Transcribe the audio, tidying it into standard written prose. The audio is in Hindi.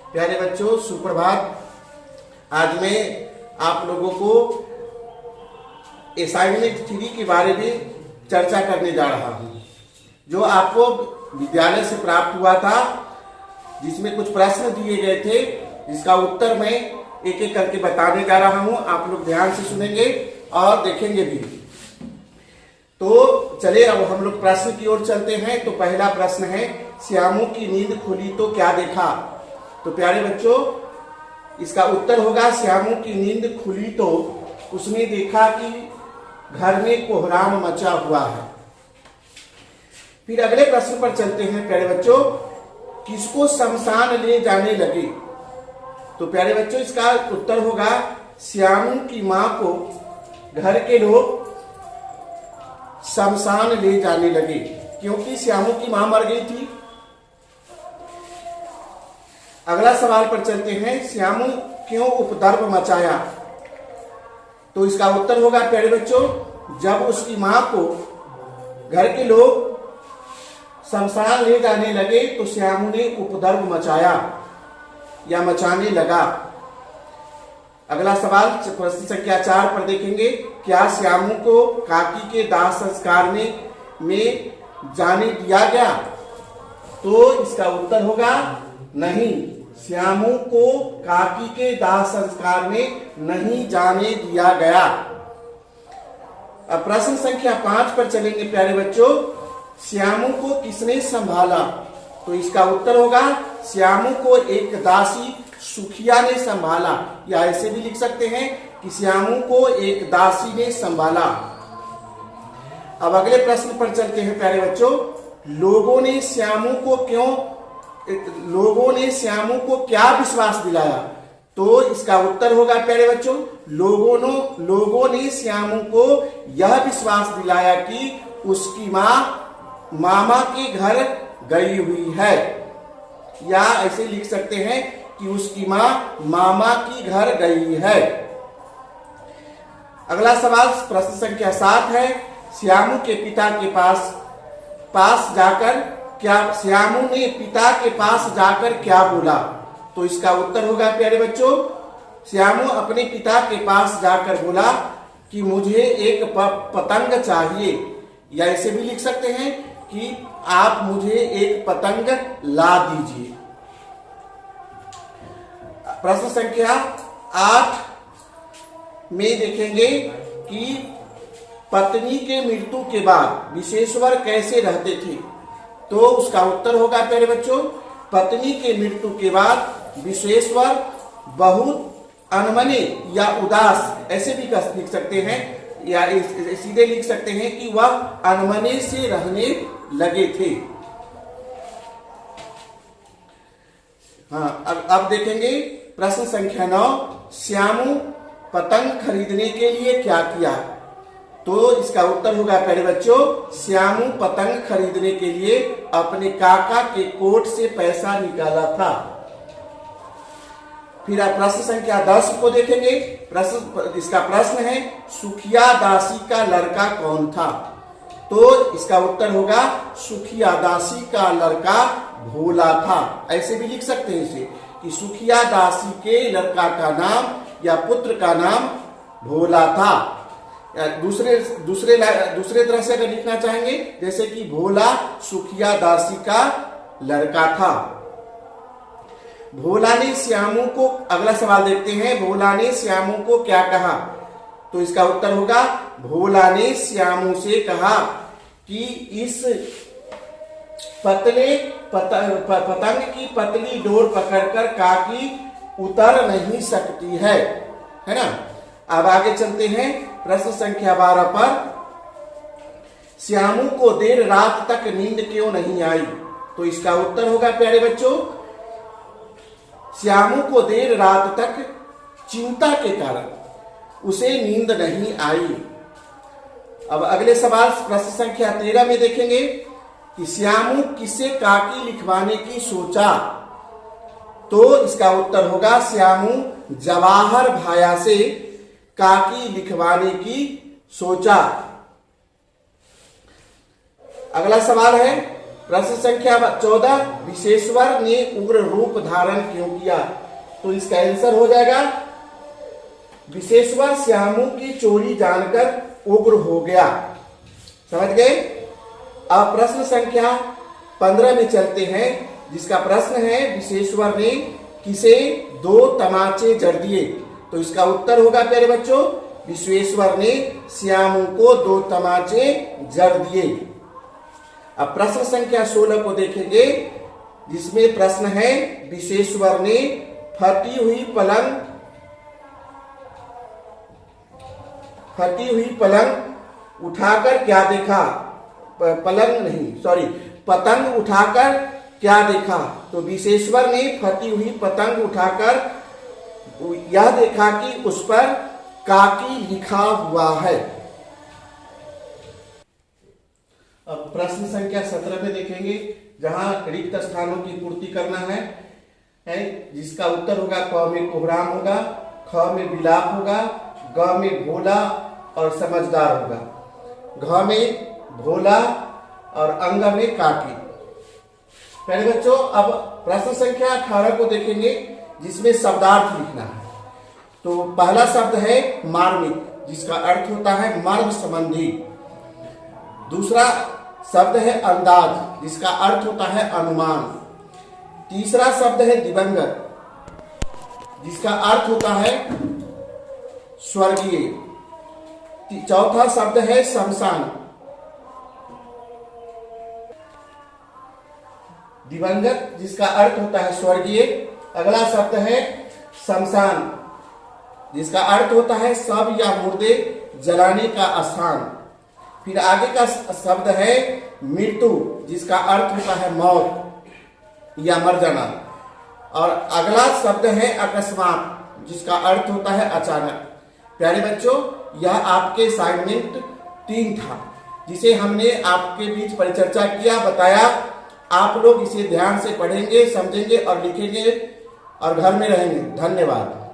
प्यारे बच्चों, सुप्रभात। आज मैं आप लोगों को असाइनमेंट 3 के बारे में चर्चा करने जा रहा हूं, जो आपको विद्यालय से प्राप्त हुआ था, जिसमें कुछ प्रश्न दिए गए थे, जिसका उत्तर मैं एक एक करके बताने जा रहा हूं। आप लोग ध्यान से सुनेंगे और देखेंगे भी। तो चलिए अब हम लोग प्रश्न की ओर चलते हैं। तो पहला प्रश्न है, श्यामू की नींद खुली तो क्या देखा? तो प्यारे बच्चों, इसका उत्तर होगा श्यामू की नींद खुली तो उसने देखा कि घर में कोहराम मचा हुआ है। फिर अगले प्रश्न पर चलते हैं प्यारे बच्चों, किसको शमशान ले जाने लगे? तो प्यारे बच्चों, इसका उत्तर होगा श्यामू की मां को घर के लोग शमशान ले जाने लगे, क्योंकि श्यामू की मां मर गई थी। अगला सवाल पर चलते हैं, श्यामू क्यों उपद्रव मचाया? तो इसका उत्तर होगा प्यारे बच्चों, जब उसकी मां को घर के लोग शमशान ले जाने लगे तो श्यामू ने उपद्रव मचाया या मचाने लगा। अगला सवाल प्रश्न संख्या 4 पर देखेंगे, क्या श्यामू को काकी के दाह संस्कार में जाने दिया गया? तो इसका उत्तर होगा नहीं, श्यामू को काकी के दाह संस्कार में नहीं जाने दिया गया। अब प्रश्न संख्या 5 पर चलेंगे प्यारे बच्चों, श्यामू को किसने संभाला? तो इसका उत्तर होगा श्यामू को एक दासी सुखिया ने संभाला, या ऐसे भी लिख सकते हैं कि श्यामू को एक दासी ने संभाला। अब अगले प्रश्न पर चलते हैं प्यारे बच्चों, लोगों ने श्यामू को क्या विश्वास दिलाया? तो इसका उत्तर होगा प्यारे बच्चों, लोगों ने श्यामू को यह विश्वास दिलाया कि उसकी मां मामा के घर गई हुई है, या ऐसे लिख सकते हैं कि उसकी मां मामा की घर गई है। अगला सवाल प्रश्न संख्या 7 है, श्यामू के पिता के पास जाकर श्यामू ने पिता के पास जाकर क्या बोला? तो इसका उत्तर होगा प्यारे बच्चों, श्यामू अपने पिता के पास जाकर बोला कि मुझे एक पतंग चाहिए, या ऐसे भी लिख सकते हैं कि आप मुझे एक पतंग ला दीजिए। प्रश्न संख्या 8 में देखेंगे कि पत्नी के मृत्यु के बाद विशेश्वर कैसे रहते थे? तो उसका उत्तर होगा प्यारे बच्चों, पत्नी के मृत्यु के बाद विशेश्वर बहुत अनमने या उदास, ऐसे भी लिख सकते हैं, या सीधे लिख सकते हैं कि वह अनमने से रहने लगे थे। हाँ, अब देखेंगे प्रश्न संख्या 9, श्यामू पतंग खरीदने के लिए क्या किया? तो इसका उत्तर होगा प्यारे बच्चों, श्यामू पतंग खरीदने के लिए अपने काका के कोट से पैसा निकाला था। फिर आप प्रश्न संख्या 10 को देखेंगे। इसका प्रश्न है, सुखिया दासी का लड़का कौन था? तो इसका उत्तर होगा सुखिया दासी का लड़का भोला था। ऐसे भी लिख सकते हैं इसे कि सुखिया दासी के लड़का का नाम या पुत्र का नाम भोला था। या दूसरे तरह से अगर लिखना चाहेंगे, जैसे कि भोला सुखिया दासी का लड़का था। भोला ने श्यामू को, अगला सवाल देखते हैं, भोला ने श्यामू को क्या कहा? तो इसका उत्तर होगा, भोला ने श्यामू से कहा कि इस पतंग की पतली डोर पकड़कर काकी उतर नहीं सकती है ना। अब आगे चलते हैं प्रश्न संख्या 12 पर, श्यामू को देर रात तक नींद क्यों नहीं आई? तो इसका उत्तर होगा प्यारे बच्चों, श्यामू को देर रात तक चिंता के कारण उसे नींद नहीं आई। अब अगले सवाल प्रश्न संख्या 13 में देखेंगे कि श्यामू किसे काकी लिखवाने की सोचा? तो इसका उत्तर होगा श्यामू जवाहर भाया से काकी लिखवाने की सोचा। अगला सवाल है, प्रश्न संख्या 14, विशेश्वर ने उग्र रूप धारण क्यों किया? तो इसका आंसर हो जाएगा विशेश्वर श्यामू की चोरी जानकर उग्र हो गया। समझ गए? अब प्रश्न संख्या 15 में चलते हैं, जिसका प्रश्न है विशेश्वर ने किसे 2 तमाचे जड़ दिए? तो इसका उत्तर होगा प्यारे बच्चों, विश्वेश्वर ने श्यामू को 2 तमाचे जड़ दिए। अब प्रश्न संख्या 16 को देखेंगे, जिसमें प्रश्न है विशेश्वर ने फटी हुई पलंग उठाकर क्या देखा? पतंग उठाकर क्या देखा? तो विशेश्वर ने फटी हुई पतंग उठाकर यह देखा कि उस पर काकी लिखा हुआ है। अब प्रश्न संख्या 17 में देखेंगे, जहां रिक्त स्थानों की पूर्ति करना है, जिसका उत्तर होगा क में कोहराम होगा, ख में बिलाप होगा, ग में भोला और समझदार होगा, घ में भोला और अंग में काकी। पहले बच्चों अब प्रश्न संख्या 18 को देखेंगे, जिसमें शब्दार्थ लिखना है। तो पहला शब्द है मार्मिक, जिसका अर्थ होता है मर्म संबंधी। दूसरा शब्द है अंदाज, जिसका अर्थ होता है अनुमान। तीसरा शब्द है दिवंगत, जिसका अर्थ होता है स्वर्गीय। चौथा शब्द है शमशान। दिवंगत जिसका अर्थ होता है स्वर्गीय। अगला शब्द है शमशान, जिसका अर्थ होता है शव या मुर्दे जलाने का स्थान। फिर आगे का शब्द है मृत्यु, जिसका अर्थ होता है मौत या मर जाना। और अगला शब्द है अकस्मात, जिसका अर्थ होता है अचानक। प्यारे बच्चों, यह आपके असाइनमेंट 3 था, जिसे हमने आपके बीच परिचर्चा किया, बताया। आप लोग इसे ध्यान से पढ़ेंगे, समझेंगे और लिखेंगे और घर में रहेंगे। धन्यवाद।